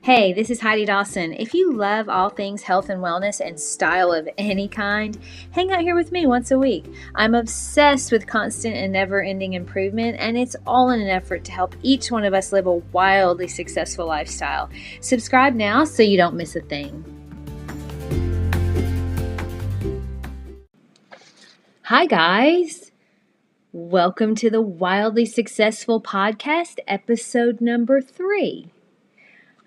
Hey, this is Heidi Dawson. If you love all things health and wellness and style of any kind, hang out here with me once a week. I'm obsessed with constant and never-ending improvement, and it's all in an effort to help each one of us live a wildly successful lifestyle. Subscribe now so you don't miss a thing. Hi, guys. Welcome to the Wildly Successful Podcast, episode number 3.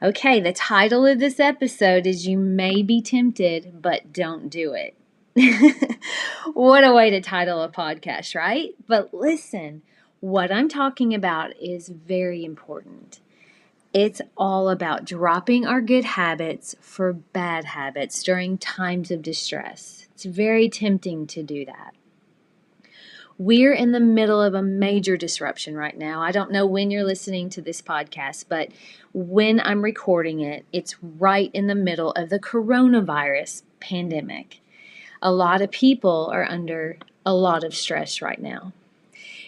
Okay, the title of this episode is You May Be Tempted, but Don't Do It. What a way to title a podcast, right? But listen, what I'm talking about is very important. It's all about dropping our good habits for bad habits during times of distress. It's very tempting to do that. We're in the middle of a major disruption right now. I don't know when you're listening to this podcast, but when I'm recording it, it's right in the middle of the coronavirus pandemic. A lot of people are under a lot of stress right now.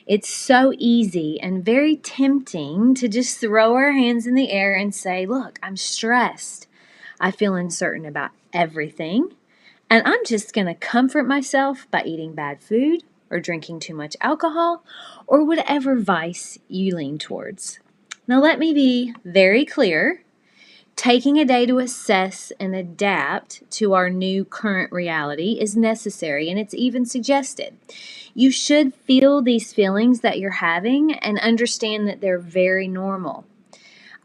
It's so easy and very tempting to just throw our hands in the air and say, look, I'm stressed. I feel uncertain about everything, and I'm just going to comfort myself by eating bad food, or drinking too much alcohol, or whatever vice you lean towards. Now, let me be very clear. Taking a day to assess and adapt to our new current reality is necessary, and it's even suggested. You should feel these feelings that you're having and understand that they're very normal.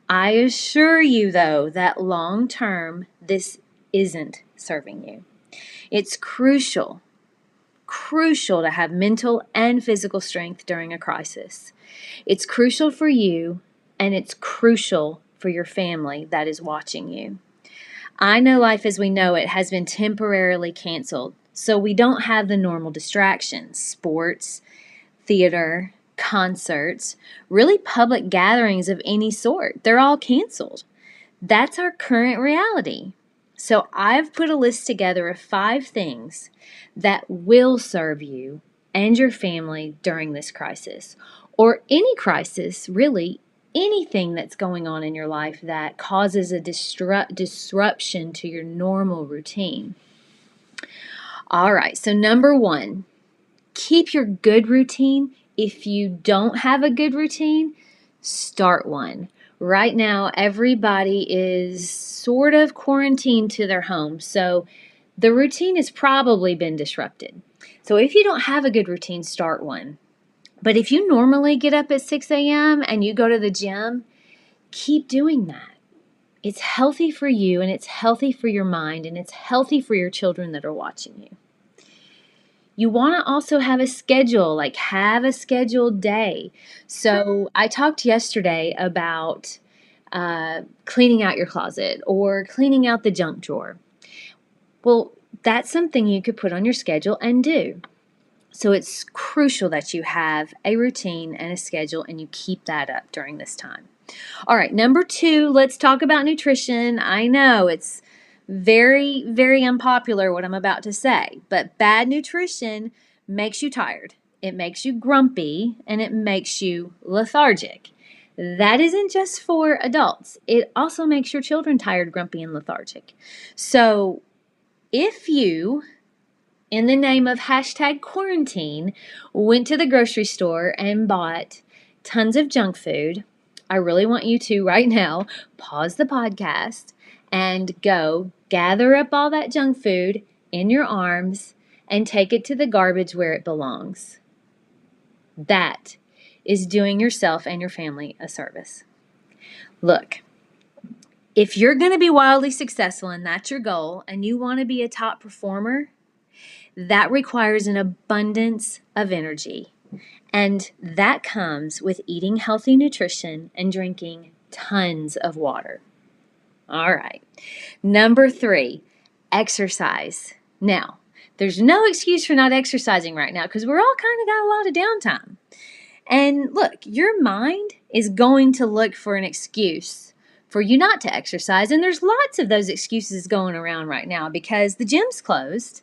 I assure you, though, that long term, this isn't serving you. It's crucial to have mental and physical strength during a crisis. It's crucial for you, and it's crucial for your family that is watching you. I know life as we know it has been temporarily canceled, so we don't have the normal distractions, sports, theater, concerts, really public gatherings of any sort. They're all canceled. That's our current reality. So I've put a list together of 5 things that will serve you and your family during this crisis, or any crisis, really, anything that's going on in your life that causes a disruption to your normal routine. All right, so number 1, keep your good routine. If you don't have a good routine, start one. Right now, everybody is sort of quarantined to their home, so the routine has probably been disrupted. So if you don't have a good routine, start one. But if you normally get up at 6 a.m. and you go to the gym, keep doing that. It's healthy for you, and it's healthy for your mind, and it's healthy for your children that are watching you. You want to also have a schedule, like have a scheduled day. So I talked yesterday about cleaning out your closet or cleaning out the junk drawer. Well, that's something you could put on your schedule and do. So it's crucial that you have a routine and a schedule, and you keep that up during this time. All right, number 2, let's talk about nutrition. I know it's very, very unpopular what I'm about to say, but bad nutrition makes you tired. It makes you grumpy, and it makes you lethargic. That isn't just for adults. It also makes your children tired, grumpy, and lethargic. So if you, in the name of #quarantine, went to the grocery store and bought tons of junk food, I really want you to right now pause the podcast and go gather up all that junk food in your arms and take it to the garbage where it belongs. That is doing yourself and your family a service. Look, if you're going to be wildly successful and that's your goal, and you want to be a top performer, that requires an abundance of energy. And that comes with eating healthy nutrition and drinking tons of water. All right. Number 3, exercise. Now, there's no excuse for not exercising right now because we're all kind of got a lot of downtime. And look, your mind is going to look for an excuse for you not to exercise. And there's lots of those excuses going around right now because the gym's closed.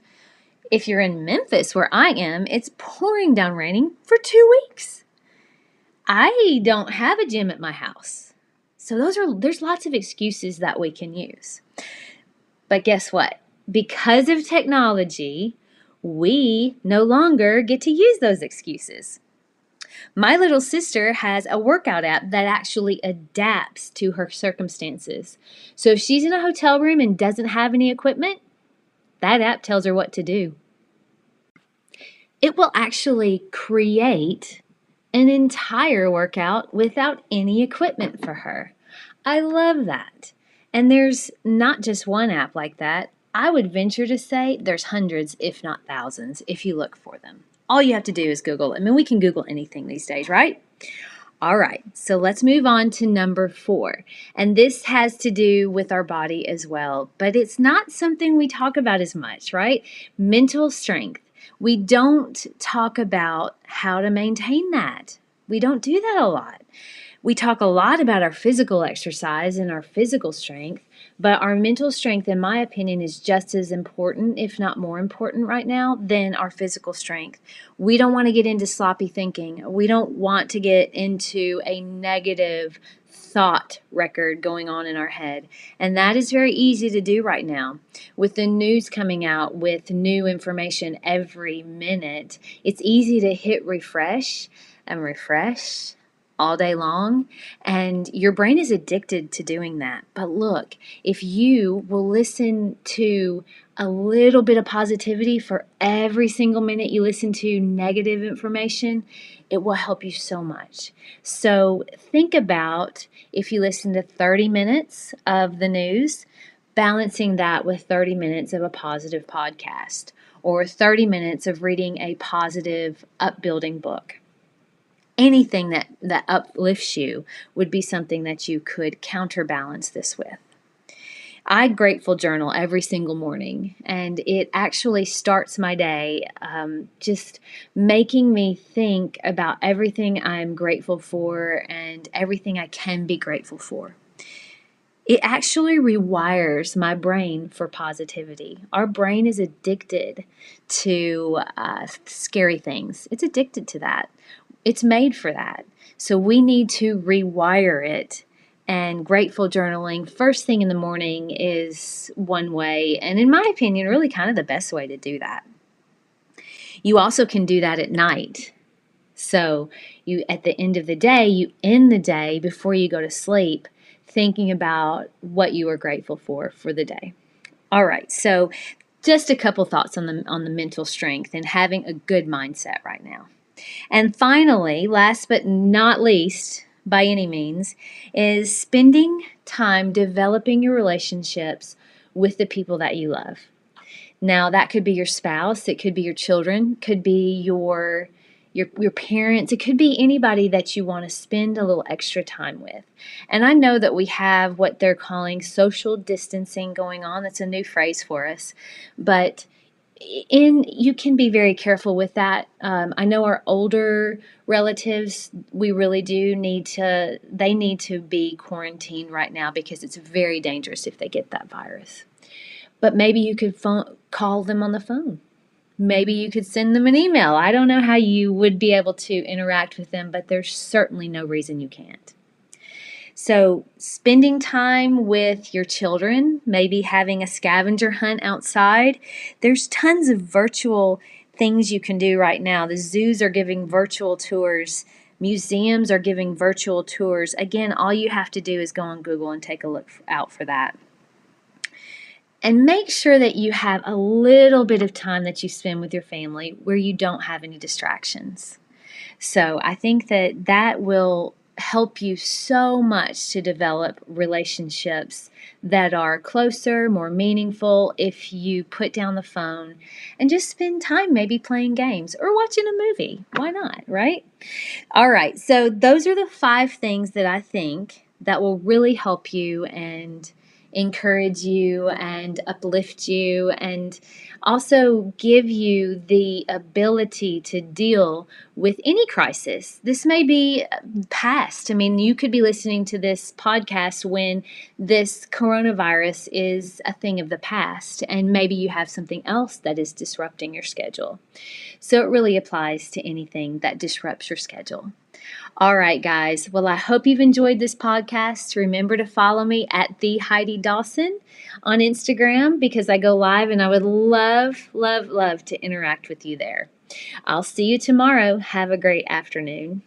If you're in Memphis, where I am, it's pouring down raining for 2 weeks. I don't have a gym at my house. So there's lots of excuses that we can use. But guess what? Because of technology, we no longer get to use those excuses. My little sister has a workout app that actually adapts to her circumstances. So if she's in a hotel room and doesn't have any equipment, that app tells her what to do. It will actually create an entire workout without any equipment for her. I love that. And there's not just one app like that. I would venture to say there's hundreds, if not thousands, if you look for them. All you have to do is Google. I mean, we can Google anything these days, right? All right, so let's move on to number 4. And this has to do with our body as well, but it's not something we talk about as much, right? Mental strength. We don't talk about how to maintain that. We don't do that a lot. We talk a lot about our physical exercise and our physical strength, but our mental strength, in my opinion, is just as important, if not more important right now, than our physical strength. We don't want to get into sloppy thinking. We don't want to get into a negative thought record going on in our head. And that is very easy to do right now. With the news coming out with new information every minute, it's easy to hit refresh and refresh all day long, and your brain is addicted to doing that. But look, if you will listen to a little bit of positivity for every single minute you listen to negative information, it will help you so much. So think about, if you listen to 30 minutes of the news, balancing that with 30 minutes of a positive podcast or 30 minutes of reading a positive, upbuilding book. Anything that uplifts you would be something that you could counterbalance this with. I grateful journal every single morning, and it actually starts my day just making me think about everything I'm grateful for and everything I can be grateful for. It actually rewires my brain for positivity. Our brain is addicted to scary things. It's addicted to that. It's made for that. So we need to rewire it. And grateful journaling first thing in the morning is one way, and in my opinion, really kind of the best way to do that. You also can do that at night. So you, at the end of the day, you end the day before you go to sleep thinking about what you are grateful for the day. All right, so just a couple thoughts on the mental strength and having a good mindset right now. And finally, last but not least, by any means, is spending time developing your relationships with the people that you love. Now, that could be your spouse, it could be your children, could be your parents, it could be anybody that you want to spend a little extra time with. And I know that we have what they're calling social distancing going on. That's a new phrase for us. But you can be very careful with that. I know our older relatives, we really do need to be quarantined right now because it's very dangerous if they get that virus. But maybe you could call them on the phone. Maybe you could send them an email. I don't know how you would be able to interact with them, but there's certainly no reason you can't. So spending time with your children, maybe having a scavenger hunt outside. There's tons of virtual things you can do right now. The zoos are giving virtual tours. Museums are giving virtual tours. Again, all you have to do is go on Google and take a look out for that. And make sure that you have a little bit of time that you spend with your family where you don't have any distractions. So I think that will help you so much to develop relationships that are closer, more meaningful if you put down the phone and just spend time maybe playing games or watching a movie. Why not, right? All right, so those are the 5 things that I think that will really help you and encourage you and uplift you and also give you the ability to deal with any crisis. This may be past. I mean, you could be listening to this podcast when this coronavirus is a thing of the past, and maybe you have something else that is disrupting your schedule. So it really applies to anything that disrupts your schedule. All right, guys. Well, I hope you've enjoyed this podcast. Remember to follow me at the Heidi Dawson on Instagram because I go live and I would love, love, love to interact with you there. I'll see you tomorrow. Have a great afternoon.